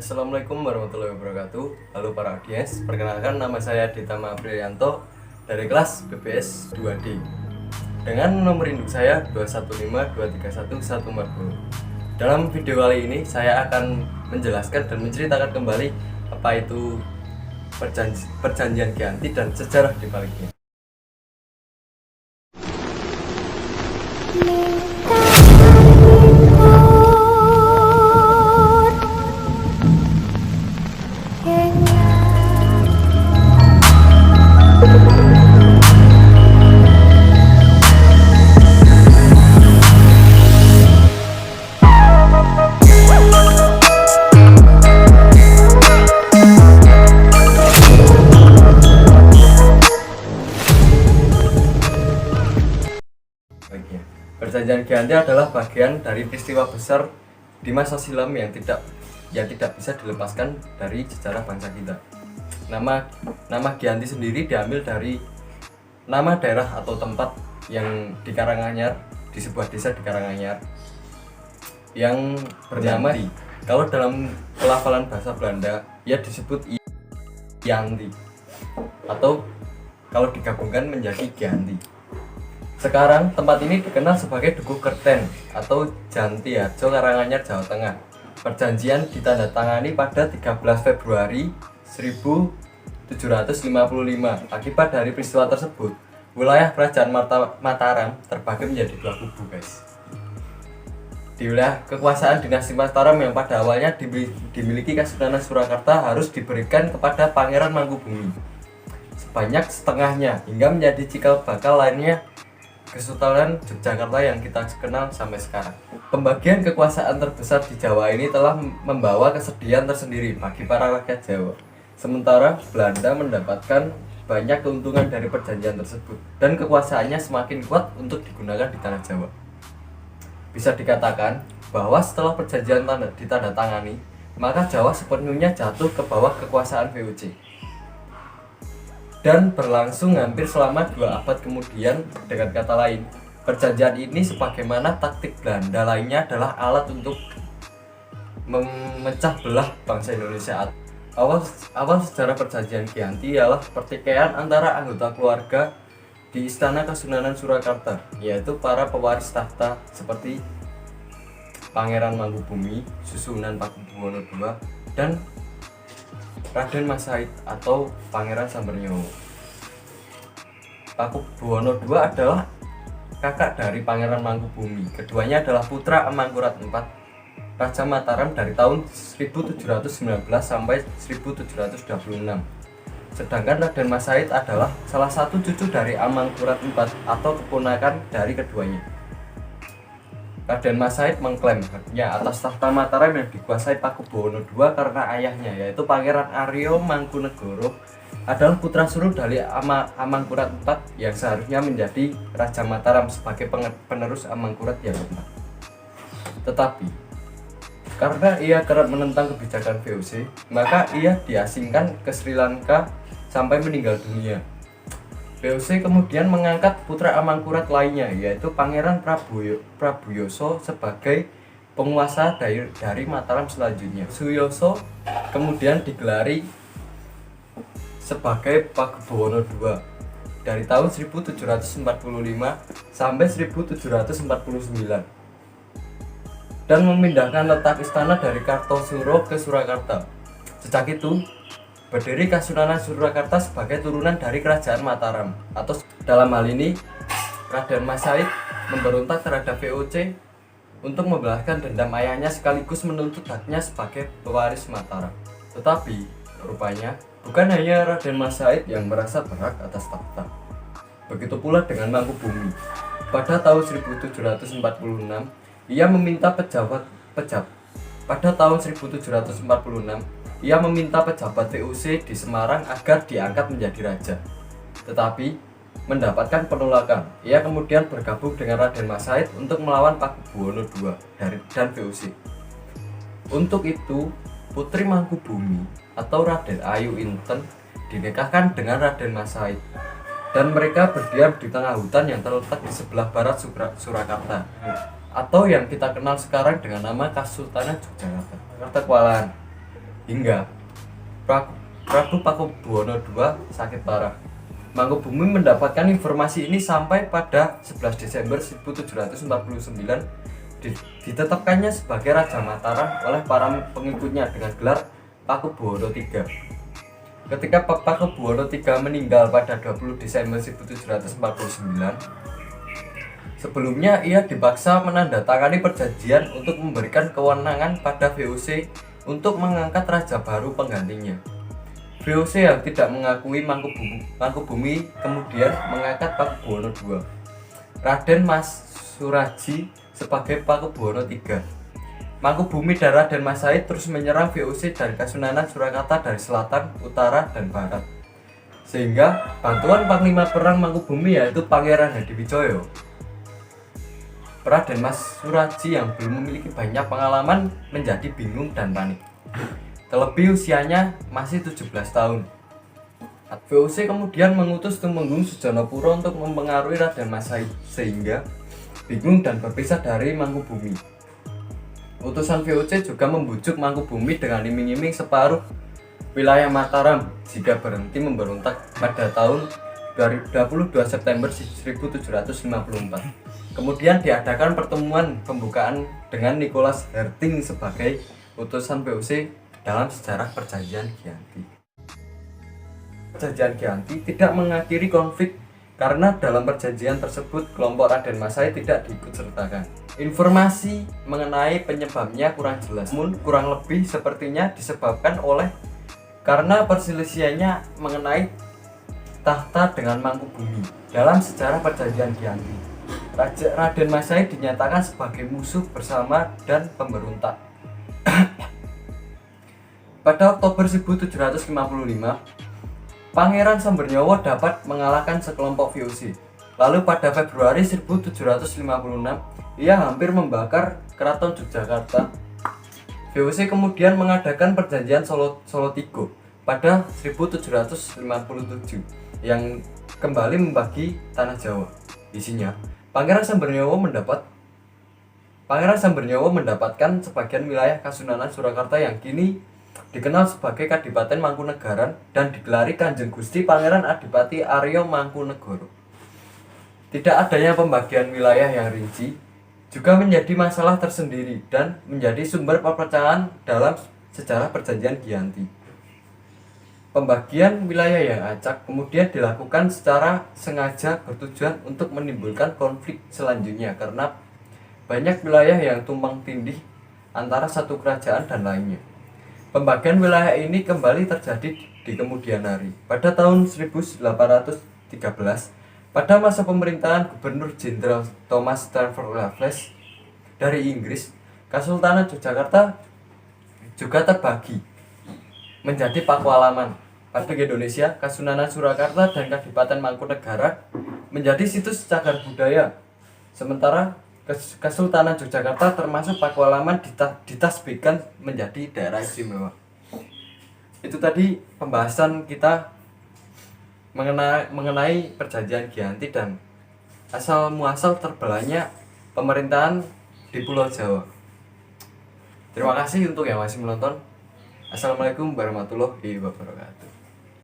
Assalamualaikum warahmatullahi wabarakatuh. Halo para audiens, perkenalkan nama saya Ditama Aprilianto dari kelas BPS 2D dengan nomor induk saya 2152314140. Dalam video kali ini saya akan menjelaskan dan menceritakan kembali apa itu perjanjian Giyanti dan sejarah di baliknya. Perjanjian Giyanti adalah bagian dari peristiwa besar di masa silam yang tidak bisa dilepaskan dari sejarah bangsa kita. Nama Giyanti sendiri diambil dari nama daerah atau tempat yang di Karanganyar, di sebuah desa di Karanganyar yang bernama Giyanti. Kalau dalam pelafalan bahasa Belanda ia disebut Giyanti atau kalau digabungkan menjadi Giyanti. Sekarang tempat ini dikenal sebagai Dukuh Kerten atau Janti Harjo, Karanganyar, Jawa Tengah. Perjanjian ditandatangani pada 13 Februari 1755. Akibat dari peristiwa tersebut, wilayah kerajaan Mataram terbagi menjadi dua kubu, guys. Di wilayah kekuasaan dinasti Mataram yang pada awalnya dimiliki Kesultanan Surakarta harus diberikan kepada Pangeran Mangkubumi sebanyak setengahnya hingga menjadi cikal bakal lainnya Kesultanan Yogyakarta yang kita kenal sampai sekarang. Pembagian kekuasaan terbesar di Jawa ini telah membawa kesedihan tersendiri bagi para rakyat Jawa. Sementara Belanda mendapatkan banyak keuntungan dari perjanjian tersebut dan kekuasaannya semakin kuat untuk digunakan di tanah Jawa. Bisa dikatakan bahwa setelah perjanjian ditandatangani, maka Jawa sepenuhnya jatuh ke bawah kekuasaan VOC. Dan berlangsung hampir selama 2 abad kemudian. Dengan kata lain, perjanjian ini sebagaimana taktik Belanda lainnya adalah alat untuk memecah belah bangsa Indonesia. Awal sejarah perjanjian Giyanti ialah pertikaian antara anggota keluarga di Istana Kesunanan Surakarta, yaitu para pewaris tahta seperti Pangeran Mangkubumi, Susunan Pakubuwono II, dan Raden Mas Said atau Pangeran Sambernyowo. Pakubuwono II adalah kakak dari Pangeran Mangkubumi. Keduanya adalah putra Amangkurat IV, Raja Mataram dari tahun 1719 sampai 1726. Sedangkan Raden Mas Said adalah salah satu cucu dari Amangkurat IV atau keponakan dari keduanya. Raden Mas Said mengklaim haknya atas tahta Mataram yang dikuasai Pakubuwono II karena ayahnya, yaitu Pangeran Aryo Mangkunegoro, adalah putra sulung dari Amangkurat IV yang seharusnya menjadi Raja Mataram sebagai penerus Amangkurat yang keempat. Tetapi karena ia kerap menentang kebijakan VOC, maka ia diasingkan ke Sri Lanka sampai meninggal dunia. VOC kemudian mengangkat putra Amangkurat lainnya, yaitu Pangeran Prabuyoso sebagai penguasa dari Mataram selanjutnya. Suyoso kemudian digelari sebagai Pakubuwono II dari tahun 1745 sampai 1749 dan memindahkan letak istana dari Kartosuro ke Surakarta. Sejak itu berdiri Kesunanan Surakarta sebagai turunan dari Kerajaan Mataram, atau dalam hal ini Raden Mas Said memberontak terhadap VOC untuk membalaskan dendam ayahnya sekaligus menuntut haknya sebagai pewaris Mataram. Tetapi rupanya bukan hanya Raden Mas Said yang merasa berhak atas takhta. Begitu pula dengan Mangkubumi. Pada tahun 1746 ia meminta pejabat VOC di Semarang agar diangkat menjadi raja, tetapi mendapatkan penolakan. Ia kemudian bergabung dengan Raden Mas Said untuk melawan Pakubuwono II dan VOC. Untuk itu, putri Mangkubumi atau Raden Ayu Inten dinikahkan dengan Raden Mas Said, dan mereka berdiam di tengah hutan yang terletak di sebelah barat Surakarta, atau yang kita kenal sekarang dengan nama Kesultanan Yogyakarta, Kewalahan. hingga Prabu Pakubuwono II sakit parah. Mangkubumi mendapatkan informasi ini sampai pada 11 Desember 1749 ditetapkannya sebagai Raja Mataram oleh para pengikutnya dengan gelar Pakubuwono III. Ketika Pakubuwono III meninggal pada 20 Desember 1749, sebelumnya ia dipaksa menandatangani perjanjian untuk memberikan kewenangan pada VOC untuk mengangkat raja baru penggantinya. VOC yang tidak mengakui Mangkubumi kemudian mengangkat Pakubuwono II, Raden Mas Suraji sebagai Pakubuwono III. Mangkubumi dan Raden Mas Said terus menyerang VOC dari Kasunanan Surakarta dari selatan, utara, dan barat. Sehingga bantuan Panglima Perang Mangkubumi yaitu Pangeran Hadiwijoyo, Raden Mas Suraji yang belum memiliki banyak pengalaman menjadi bingung dan panik. Terlebih usianya masih 17 tahun. VOC kemudian mengutus Tumenggung Sujonopuro untuk mempengaruhi Raden Mas Said sehingga bingung dan berpisah dari Mangkubumi. Utusan VOC juga membujuk Mangkubumi dengan iming-iming separuh wilayah Mataram jika berhenti memberontak pada tahun 22 September 1754. Kemudian diadakan pertemuan pembukaan dengan Nicholas Herting sebagai utusan VOC dalam sejarah Perjanjian Giyanti. Perjanjian Giyanti tidak mengakhiri konflik karena dalam perjanjian tersebut kelompok Raden Mas Said tidak diikutsertakan. Informasi mengenai penyebabnya kurang jelas, namun kurang lebih sepertinya disebabkan oleh karena perselisihannya mengenai tahta dengan Mangkubumi. Dalam sejarah Perjanjian Giyanti, Raden Mas Said dinyatakan sebagai musuh bersama dan pemberontak. Pada Oktober 1755, Pangeran Sambernyowo dapat mengalahkan sekelompok VOC. Lalu pada Februari 1756, ia hampir membakar Keraton Yogyakarta. VOC kemudian mengadakan perjanjian Solotigo pada 1757 yang kembali membagi tanah Jawa. Isinya, Pangeran Sambernyowo mendapatkan sebagian wilayah Kasunanan Surakarta yang kini dikenal sebagai Kadipaten Mangkunegaran dan digelari Kanjeng Gusti Pangeran Adipati Arya Mangkunegara. Tidak adanya pembagian wilayah yang rinci juga menjadi masalah tersendiri dan menjadi sumber perpecahan dalam sejarah Perjanjian Giyanti. Pembagian wilayah yang acak kemudian dilakukan secara sengaja bertujuan untuk menimbulkan konflik selanjutnya karena banyak wilayah yang tumpang tindih antara satu kerajaan dan lainnya. Pembagian wilayah ini kembali terjadi di kemudian hari. Pada tahun 1813, pada masa pemerintahan Gubernur Jenderal Thomas Stamford Raffles dari Inggris, Kesultanan Yogyakarta juga terbagi menjadi Pakualaman. Pada Indonesia, Kasunanan Surakarta dan Kadipaten Mangkunegara menjadi situs cagar budaya. Sementara Kesultanan Yogyakarta termasuk Pakualaman ditasbihkan menjadi daerah istimewa. Itu tadi pembahasan kita mengenai Perjanjian Giyanti dan asal muasal terbelahnya pemerintahan di Pulau Jawa. Terima kasih untuk yang masih menonton. Assalamualaikum warahmatullahi wabarakatuh.